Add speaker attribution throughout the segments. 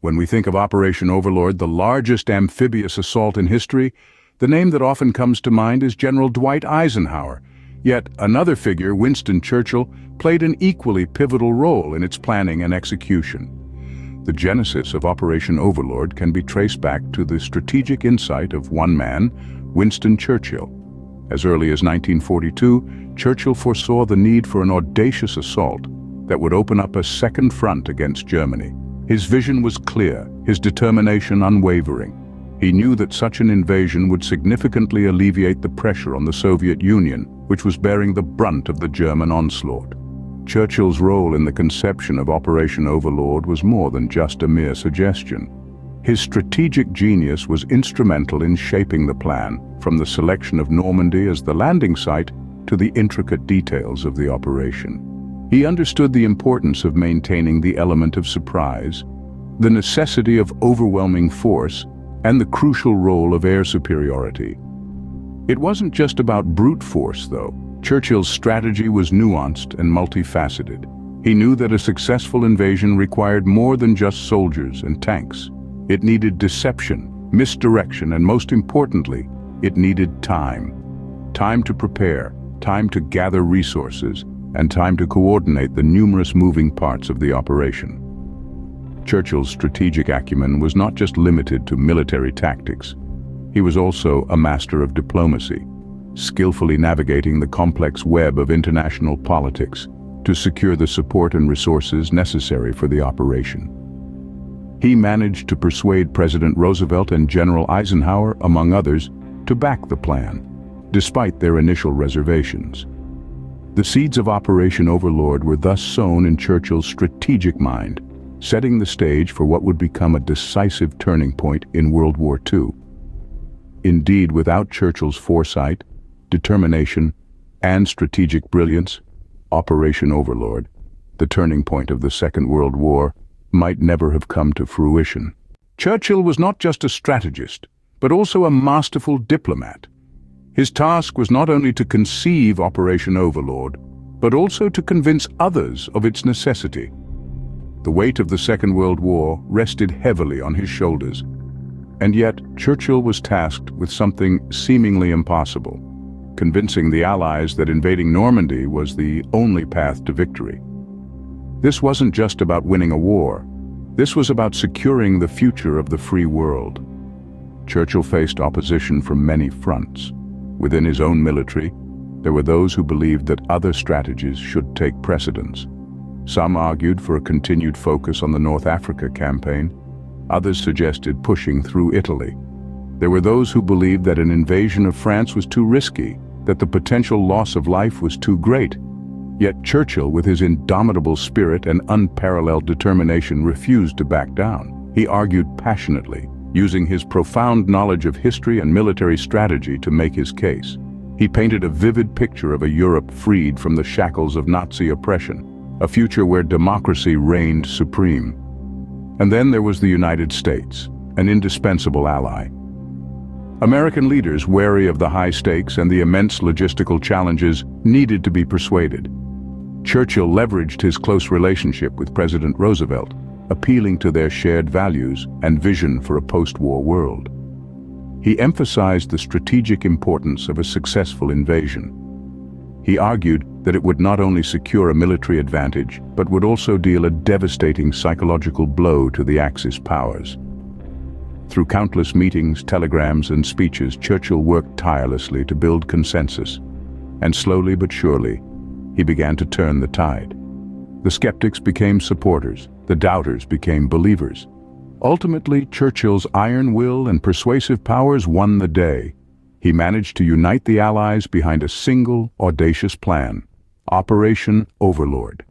Speaker 1: When we think of Operation Overlord, the largest amphibious assault in history, the name that often comes to mind is General Dwight Eisenhower. Yet another figure, Winston Churchill, played an equally pivotal role in its planning and execution. The genesis of Operation Overlord can be traced back to the strategic insight of one man, Winston Churchill. As early as 1942, Churchill foresaw the need for an audacious assault that would open up a second front against Germany. His vision was clear, his determination unwavering. He knew that such an invasion would significantly alleviate the pressure on the Soviet Union, which was bearing the brunt of the German onslaught. Churchill's role in the conception of Operation Overlord was more than just a mere suggestion. His strategic genius was instrumental in shaping the plan, from the selection of Normandy as the landing site to the intricate details of the operation. He understood the importance of maintaining the element of surprise, the necessity of overwhelming force, and the crucial role of air superiority. It wasn't just about brute force, though. Churchill's strategy was nuanced and multifaceted. He knew that a successful invasion required more than just soldiers and tanks. It needed deception, misdirection, and most importantly, it needed time. Time to prepare, time to gather resources, and time to coordinate the numerous moving parts of the operation. Churchill's strategic acumen was not just limited to military tactics. He was also a master of diplomacy, skillfully navigating the complex web of international politics to secure the support and resources necessary for the operation. He managed to persuade President Roosevelt and General Eisenhower, among others, to back the plan, despite their initial reservations. The seeds of Operation Overlord were thus sown in Churchill's strategic mind, setting the stage for what would become a decisive turning point in World War II. Indeed, without Churchill's foresight, determination, and strategic brilliance, Operation Overlord, the turning point of the Second World War, might never have come to fruition. Churchill was not just a strategist, but also a masterful diplomat. His task was not only to conceive Operation Overlord, but also to convince others of its necessity. The weight of the Second World War rested heavily on his shoulders, and yet Churchill was tasked with something seemingly impossible, convincing the Allies that invading Normandy was the only path to victory. This wasn't just about winning a war. This was about securing the future of the free world. Churchill faced opposition from many fronts. Within his own military, there were those who believed that other strategies should take precedence. Some argued for a continued focus on the North Africa campaign. Others suggested pushing through Italy. There were those who believed that an invasion of France was too risky, that the potential loss of life was too great. Yet Churchill, with his indomitable spirit and unparalleled determination, refused to back down. He argued passionately, using his profound knowledge of history and military strategy to make his case. He painted a vivid picture of a Europe freed from the shackles of Nazi oppression, a future where democracy reigned supreme. And then there was the United States, an indispensable ally. American leaders, wary of the high stakes and the immense logistical challenges, needed to be persuaded. Churchill leveraged his close relationship with President Roosevelt, appealing to their shared values and vision for a post-war world. He emphasized the strategic importance of a successful invasion. He argued that it would not only secure a military advantage, but would also deal a devastating psychological blow to the Axis powers. Through countless meetings, telegrams, and speeches, Churchill worked tirelessly to build consensus. And slowly but surely, he began to turn the tide. The skeptics became supporters, the doubters became believers. Ultimately, Churchill's iron will and persuasive powers won the day. He managed to unite the Allies behind a single, audacious plan, Operation Overlord.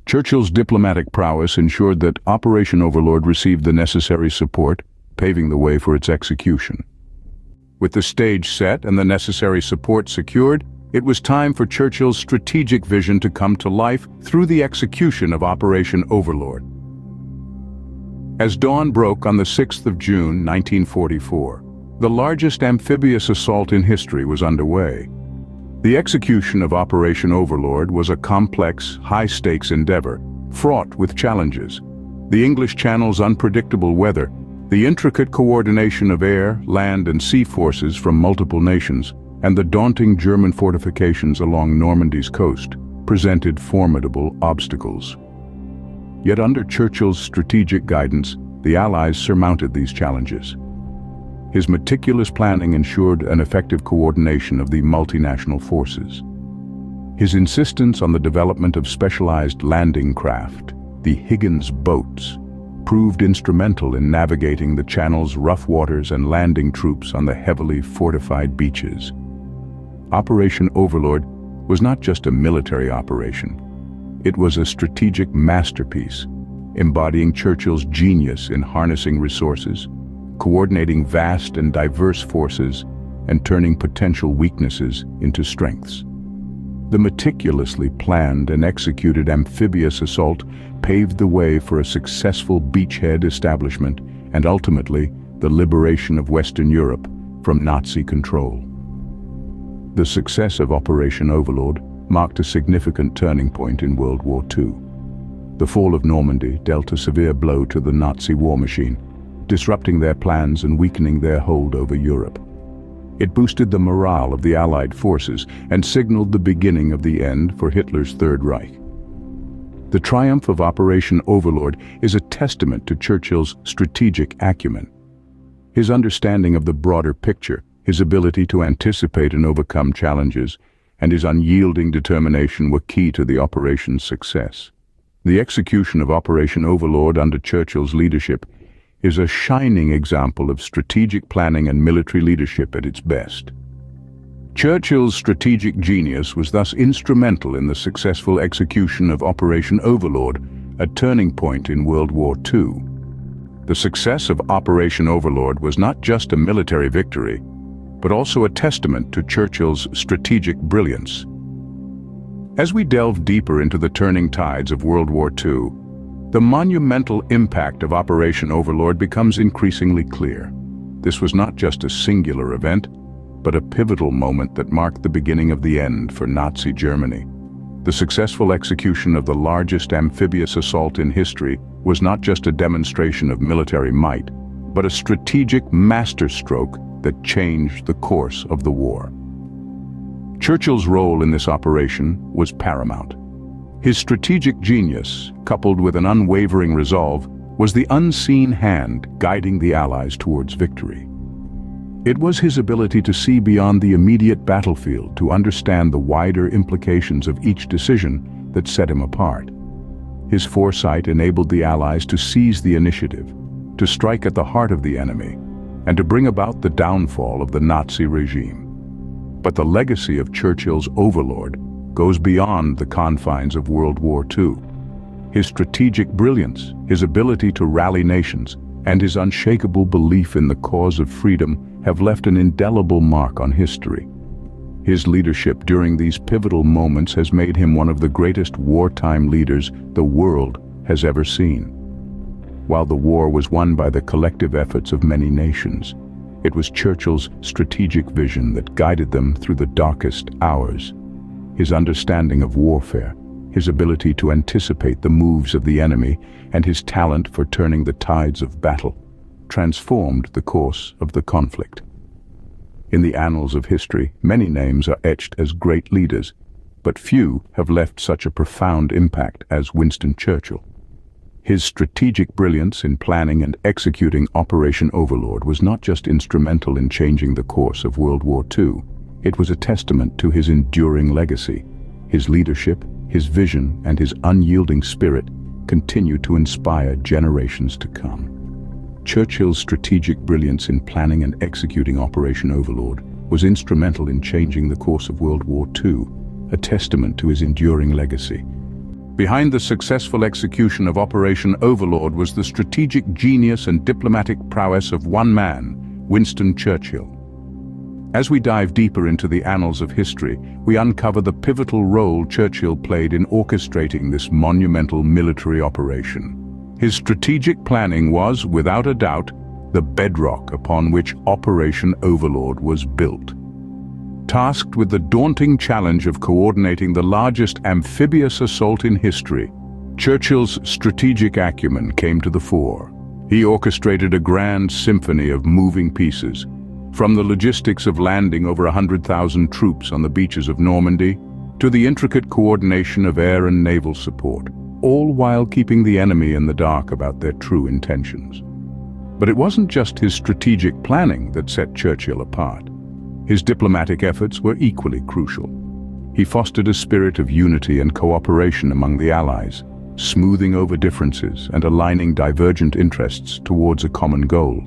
Speaker 1: Churchill's diplomatic prowess ensured that Operation Overlord received the necessary support, paving the way for its execution. With the stage set and the necessary support secured, it was time for Churchill's strategic vision to come to life through the execution of Operation Overlord. As dawn broke on the 6th of June, 1944, the largest amphibious assault in history was underway. The execution of Operation Overlord was a complex, high-stakes endeavor, fraught with challenges. The English Channel's unpredictable weather, the intricate coordination of air, land, and sea forces from multiple nations, and the daunting German fortifications along Normandy's coast presented formidable obstacles. Yet under Churchill's strategic guidance, the Allies surmounted these challenges. His meticulous planning ensured an effective coordination of the multinational forces. His insistence on the development of specialized landing craft, the Higgins boats, proved instrumental in navigating the Channel's rough waters and landing troops on the heavily fortified beaches. Operation Overlord was not just a military operation. It was a strategic masterpiece, embodying Churchill's genius in harnessing resources, coordinating vast and diverse forces, and turning potential weaknesses into strengths. The meticulously planned and executed amphibious assault paved the way for a successful beachhead establishment and ultimately the liberation of Western Europe from Nazi control. The success of Operation Overlord marked a significant turning point in World War II. The fall of Normandy dealt a severe blow to the Nazi war machine, disrupting their plans and weakening their hold over Europe. It boosted the morale of the Allied forces and signaled the beginning of the end for Hitler's Third Reich. The triumph of Operation Overlord is a testament to Churchill's strategic acumen. His understanding of the broader picture, his ability to anticipate and overcome challenges, and his unyielding determination were key to the operation's success. The execution of Operation Overlord under Churchill's leadership is a shining example of strategic planning and military leadership at its best. Churchill's strategic genius was thus instrumental in the successful execution of Operation Overlord, a turning point in World War II. The success of Operation Overlord was not just a military victory, but also a testament to Churchill's strategic brilliance. As we delve deeper into the turning tides of World War II, the monumental impact of Operation Overlord becomes increasingly clear. This was not just a singular event, but a pivotal moment that marked the beginning of the end for Nazi Germany. The successful execution of the largest amphibious assault in history was not just a demonstration of military might, but a strategic masterstroke that changed the course of the war. Churchill's role in this operation was paramount. His strategic genius, coupled with an unwavering resolve, was the unseen hand guiding the Allies towards victory. It was his ability to see beyond the immediate battlefield to understand the wider implications of each decision that set him apart. His foresight enabled the Allies to seize the initiative, to strike at the heart of the enemy, and to bring about the downfall of the Nazi regime. But the legacy of Churchill's Overlord goes beyond the confines of World War II. His strategic brilliance, his ability to rally nations, and his unshakable belief in the cause of freedom have left an indelible mark on history. His leadership during these pivotal moments has made him one of the greatest wartime leaders the world has ever seen. While the war was won by the collective efforts of many nations, it was Churchill's strategic vision that guided them through the darkest hours. His understanding of warfare, his ability to anticipate the moves of the enemy, and his talent for turning the tides of battle transformed the course of the conflict. In the annals of history, many names are etched as great leaders, but few have left such a profound impact as Winston Churchill. His strategic brilliance in planning and executing Operation Overlord was not just instrumental in changing the course of World War II, it was a testament to his enduring legacy. His leadership, his vision, and his unyielding spirit continue to inspire generations to come. Churchill's strategic brilliance in planning and executing Operation Overlord was instrumental in changing the course of World War II, a testament to his enduring legacy. Behind the successful execution of Operation Overlord was the strategic genius and diplomatic prowess of one man, Winston Churchill. As we dive deeper into the annals of history, we uncover the pivotal role Churchill played in orchestrating this monumental military operation. His strategic planning was, without a doubt, the bedrock upon which Operation Overlord was built. Tasked with the daunting challenge of coordinating the largest amphibious assault in history, Churchill's strategic acumen came to the fore. He orchestrated a grand symphony of moving pieces, from the logistics of landing over 100,000 troops on the beaches of Normandy to the intricate coordination of air and naval support, all while keeping the enemy in the dark about their true intentions. But it wasn't just his strategic planning that set Churchill apart. His diplomatic efforts were equally crucial. He fostered a spirit of unity and cooperation among the Allies, smoothing over differences and aligning divergent interests towards a common goal.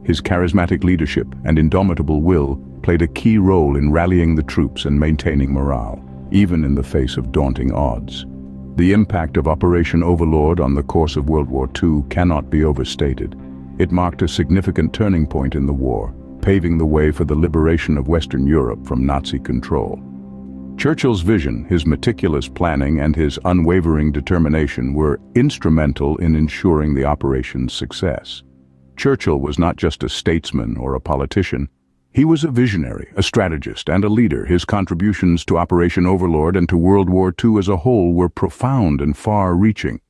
Speaker 1: His charismatic leadership and indomitable will played a key role in rallying the troops and maintaining morale, even in the face of daunting odds. The impact of Operation Overlord on the course of World War II cannot be overstated. It marked a significant turning point in the war, paving the way for the liberation of Western Europe from Nazi control. Churchill's vision, his meticulous planning, and his unwavering determination were instrumental in ensuring the operation's success. Churchill was not just a statesman or a politician. He was a visionary, a strategist, and a leader. His contributions to Operation Overlord and to World War II as a whole were profound and far-reaching.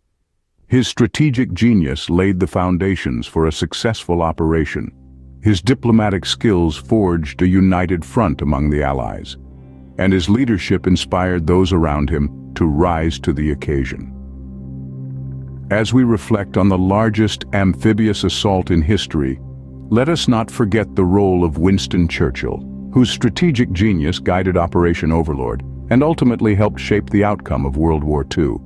Speaker 1: His strategic genius laid the foundations for a successful operation. His diplomatic skills forged a united front among the Allies, and his leadership inspired those around him to rise to the occasion. As we reflect on the largest amphibious assault in history, let us not forget the role of Winston Churchill, whose strategic genius guided Operation Overlord and ultimately helped shape the outcome of World War II.